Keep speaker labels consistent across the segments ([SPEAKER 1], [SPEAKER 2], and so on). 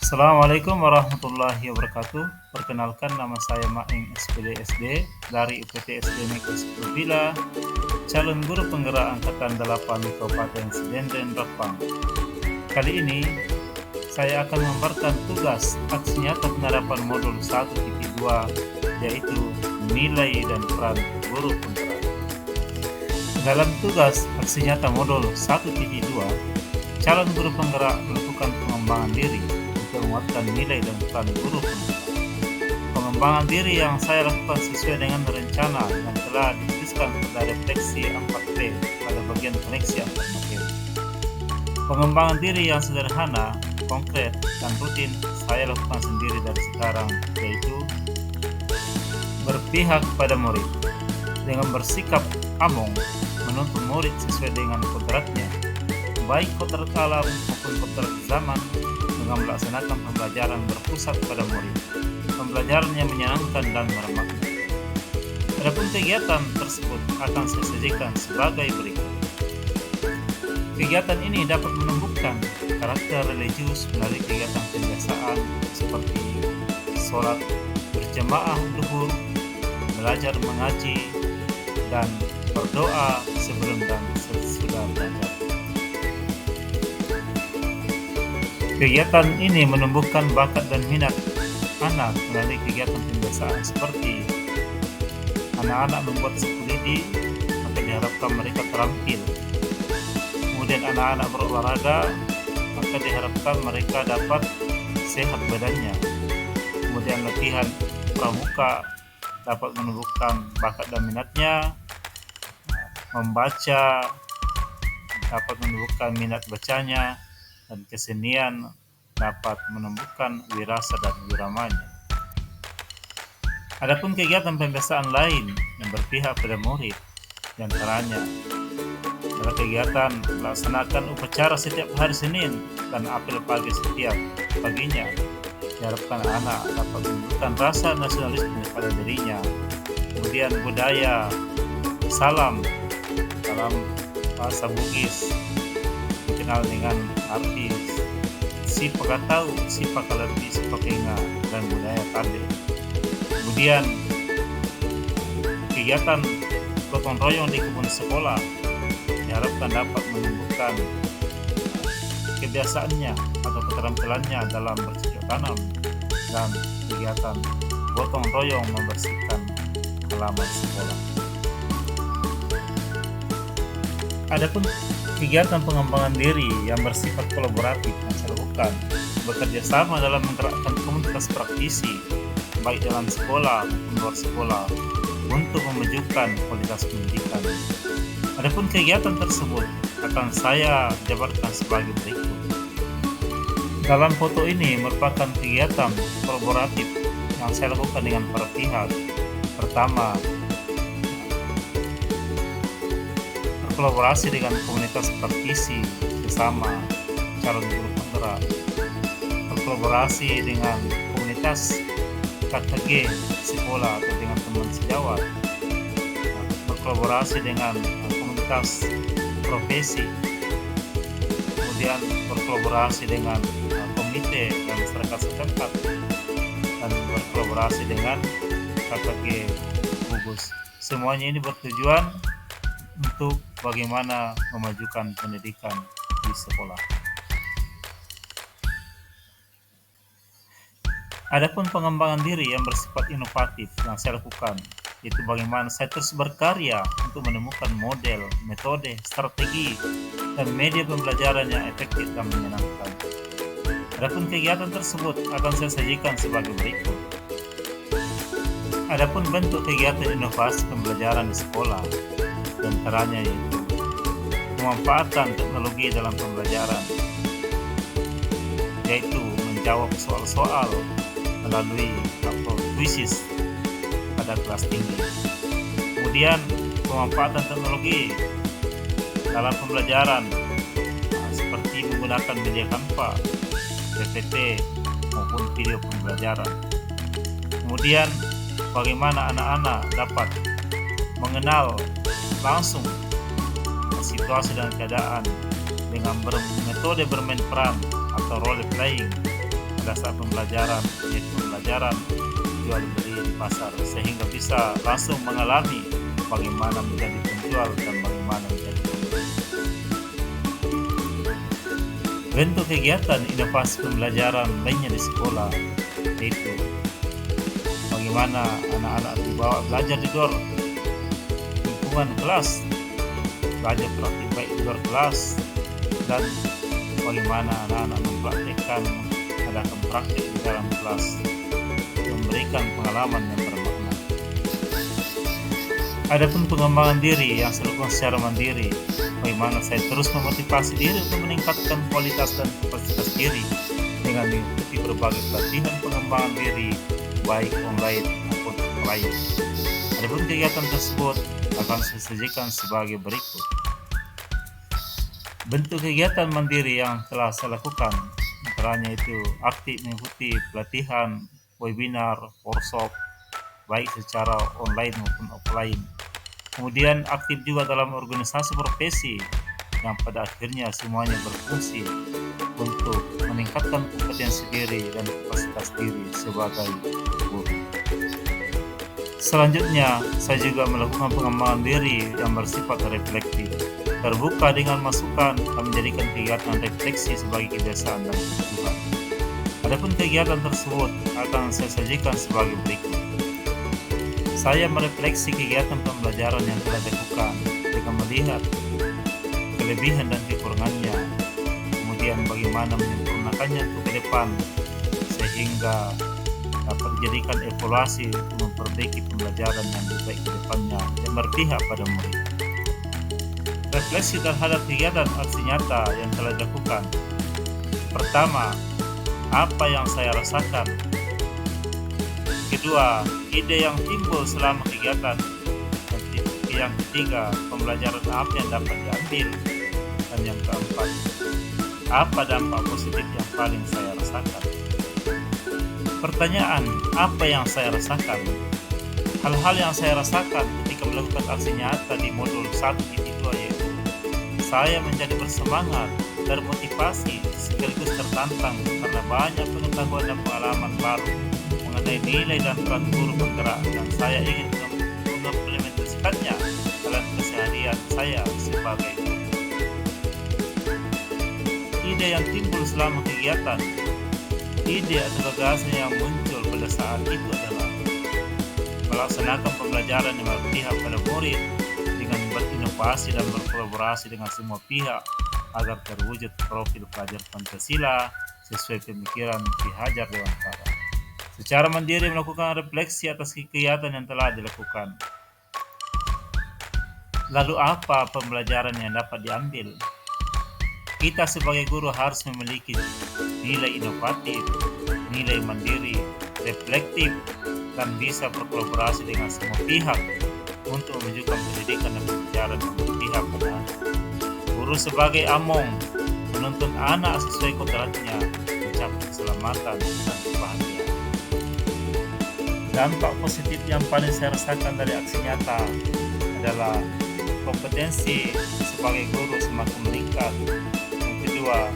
[SPEAKER 1] Assalamualaikum warahmatullahi wabarakatuh. Perkenalkan, nama saya Maing SPD SD dari UPT SD Negeri 10 Bila, calon guru penggerak Angkatan 8 Kabupaten Sedenden Rempang. Kali ini saya akan memberikan tugas aksi nyata penerapan modul 1.2, yaitu nilai dan peran guru penggerak. Dalam tugas aksi nyata modul 1.2, calon guru penggerak melakukan pengembangan diri untuk menguatkan nilai dan peran guru penggerak. Pengembangan diri yang saya lakukan sesuai dengan rencana yang telah dituliskan pada refleksi 4P pada bagian koneksi 4 materi. Pengembangan diri yang sederhana, konkret, dan rutin saya lakukan sendiri dari sekarang, yaitu berpihak pada murid dengan bersikap among, menuntun murid sesuai dengan kodratnya, baik kodrat alam maupun kodrat zaman, dengan melaksanakan pembelajaran berpusat pada murid, pembelajaran yang menyenangkan dan bermakna. Adapun kegiatan tersebut akan saya sajikan sebagai berikut. Kegiatan ini dapat menumbuhkan karakter religius melalui kegiatan kebiasaan seperti sholat berjamaah duhur, belajar mengaji, dan berdoa sebelum dan sesudah belajar. Kegiatan ini menumbuhkan bakat dan minat anak melalui kegiatan pembiasaan seperti anak-anak membuat sapu lidi, maka diharapkan mereka terampil. Kemudian anak-anak berolahraga, maka diharapkan mereka dapat sehat badannya. Kemudian latihan pramuka dapat menumbuhkan bakat dan minatnya. Membaca dapat menumbuhkan minat bacanya, dan kesenian dapat menumbuhkan wirasa dan wiramanya. Adapun kegiatan pembiasaan lain yang berpihak pada murid, di antaranya adalah kegiatan melaksanakan upacara setiap hari Senin dan apel pagi setiap paginya. Diharapkan anak dapat menunjukkan rasa nasionalisme pada dirinya. Kemudian budaya salam dalam bahasa Bugis dikenal dengan arti si pakatau, si pakalerti, si pakenga, dan budaya Kade. Kemudian kegiatan gotong royong di kebun sekolah diharapkan dapat menumbuhkan kebiasaannya atau keterampilannya dalam bercocok tanam, dan kegiatan gotong royong membersihkan halaman sekolah. Adapun kegiatan pengembangan diri yang bersifat kolaboratif yang saya lakukan, bekerja sama dalam menggerakkan komunitas praktisi baik dalam sekolah maupun luar sekolah untuk memajukan kualitas pendidikan. Adapun kegiatan tersebut akan saya jabarkan sebagai berikut. Dalam foto ini merupakan kegiatan kolaboratif yang saya lakukan dengan para pihak. Pertama, berkolaborasi dengan komunitas praktisi bersama calon guru penggerak, berkolaborasi dengan komunitas KKG sekolah atau dengan teman sejawat, berkolaborasi dengan komunitas profesi, kemudian berkolaborasi dengan komite dan masyarakat setempat, dan berkolaborasi dengan KKG gugus. Semuanya ini bertujuan untuk bagaimana memajukan pendidikan di sekolah. Adapun pengembangan diri yang bersifat inovatif yang saya lakukan, yaitu bagaimana saya terus berkarya untuk menemukan model, metode, strategi, dan media pembelajaran yang efektif dan menyenangkan. Adapun kegiatan tersebut akan saya sajikan sebagai berikut. Adapun bentuk kegiatan inovasi pembelajaran di sekolah, di antaranya yaitu pemanfaatan teknologi dalam pembelajaran, yaitu menjawab soal-soal melalui kuisis pada kelas tinggi. Kemudian pemanfaatan teknologi dalam pembelajaran seperti menggunakan media Canva, PPT, maupun video pembelajaran. Kemudian bagaimana anak-anak dapat mengenal langsung situasi dan keadaan dengan metode bermain peran atau role playing, dasar pembelajaran, yaitu pembelajaran jual beli di pasar, sehingga bisa langsung mengalami bagaimana menjadi penjual dan bagaimana menjadi pembeli. Bentuk kegiatan inovasi pembelajaran lainnya di sekolah yaitu bagaimana anak-anak dibawa belajar di luar lingkungan kelas, belajar praktik baik di luar kelas, dan bagaimana anak-anak mempraktikkan adakan praktik di dalam kelas, memberikan pengalaman yang bermakna. Adapun pengembangan diri yang saya lakukan secara mandiri, bagaimana saya terus memotivasi diri untuk meningkatkan kualitas dan kapasitas diri dengan mengikuti berbagai pelatihan pengembangan diri baik online maupun offline. Adapun kegiatan tersebut akan saya sajikan sebagai berikut. Bentuk kegiatan mandiri yang telah saya lakukan antaranya itu aktif mengikuti pelatihan, webinar, workshop baik secara online maupun offline. Kemudian aktif juga dalam organisasi profesi yang pada akhirnya semuanya berfungsi untuk meningkatkan kompetensi diri dan kapasitas diri sebagai guru. Selanjutnya, saya juga melakukan pengembangan diri yang bersifat reflektif, terbuka dengan masukan dan menjadikan kegiatan refleksi sebagai kebiasaan dan kebutuhan. Adapun kegiatan tersebut akan saya sajikan sebagai berikut. Saya merefleksi kegiatan pembelajaran yang telah dilakukan dengan melihat kelebihan dan kekurangannya, kemudian bagaimana menyempurnakannya untuk ke depan sehingga dapat dijadikan evaluasi untuk memperbaiki pembelajaran yang lebih baik ke depannya dan berpihak pada murid. Refleksi terhadap kegiatan aksi nyata yang telah dilakukan. Pertama, apa yang saya rasakan. Kedua, ide yang timbul selama kegiatan. Yang ketiga, pembelajaran apa yang dapat diambil. Dan yang keempat, apa dampak positif yang paling saya rasakan. Pertanyaan, apa yang saya rasakan? Hal-hal yang saya rasakan ketika melakukan aksi nyata di modul 1.2 yaitu saya menjadi bersemangat, termotivasi, sekaligus tertantang karena banyak pengetahuan dan pengalaman baru mengenai nilai dan peran guru penggerak, dan saya ingin mengimplementasikannya dalam keseharian saya sebagai guru. Ide yang timbul selama kegiatan. Ide atau gagasan yang muncul pada saat itu adalah melaksanakan pembelajaran yang berpihak pada murid dengan berinovasi dan berkolaborasi dengan semua pihak agar terwujud profil pelajar Pancasila sesuai pemikiran Ki Hajar Dewantara. Secara mandiri melakukan refleksi atas kegiatan yang telah dilakukan. Lalu apa pembelajaran yang dapat diambil? Kita sebagai guru harus memiliki nilai inovatif, nilai mandiri, reflektif, dan bisa berkolaborasi dengan semua pihak untuk mewujudkan pendidikan dan pembelajaran yang berpihak pada anak. Guru sebagai among menuntun anak sesuai kodratnya mencapai keselamatan dan kebahagiaan. Dampak positif yang paling saya rasakan dari aksi nyata adalah kompetensi sebagai guru semakin meningkat. Yang kedua,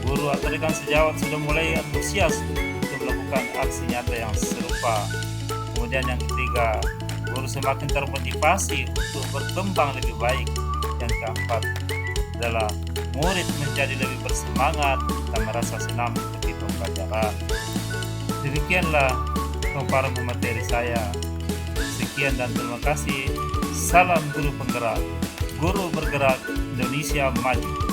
[SPEAKER 1] guru atau rekan sejawat sudah mulai antusias untuk melakukan aksi nyata yang serupa. Kemudian yang ketiga, guru semakin termotivasi untuk berkembang lebih baik. Yang keempat adalah murid menjadi lebih bersemangat dan merasa senang mengikuti pembelajaran. Demikianlah pemaparan materi saya. Sekian dan terima kasih. Salam guru penggerak. Guru bergerak, Indonesia maju.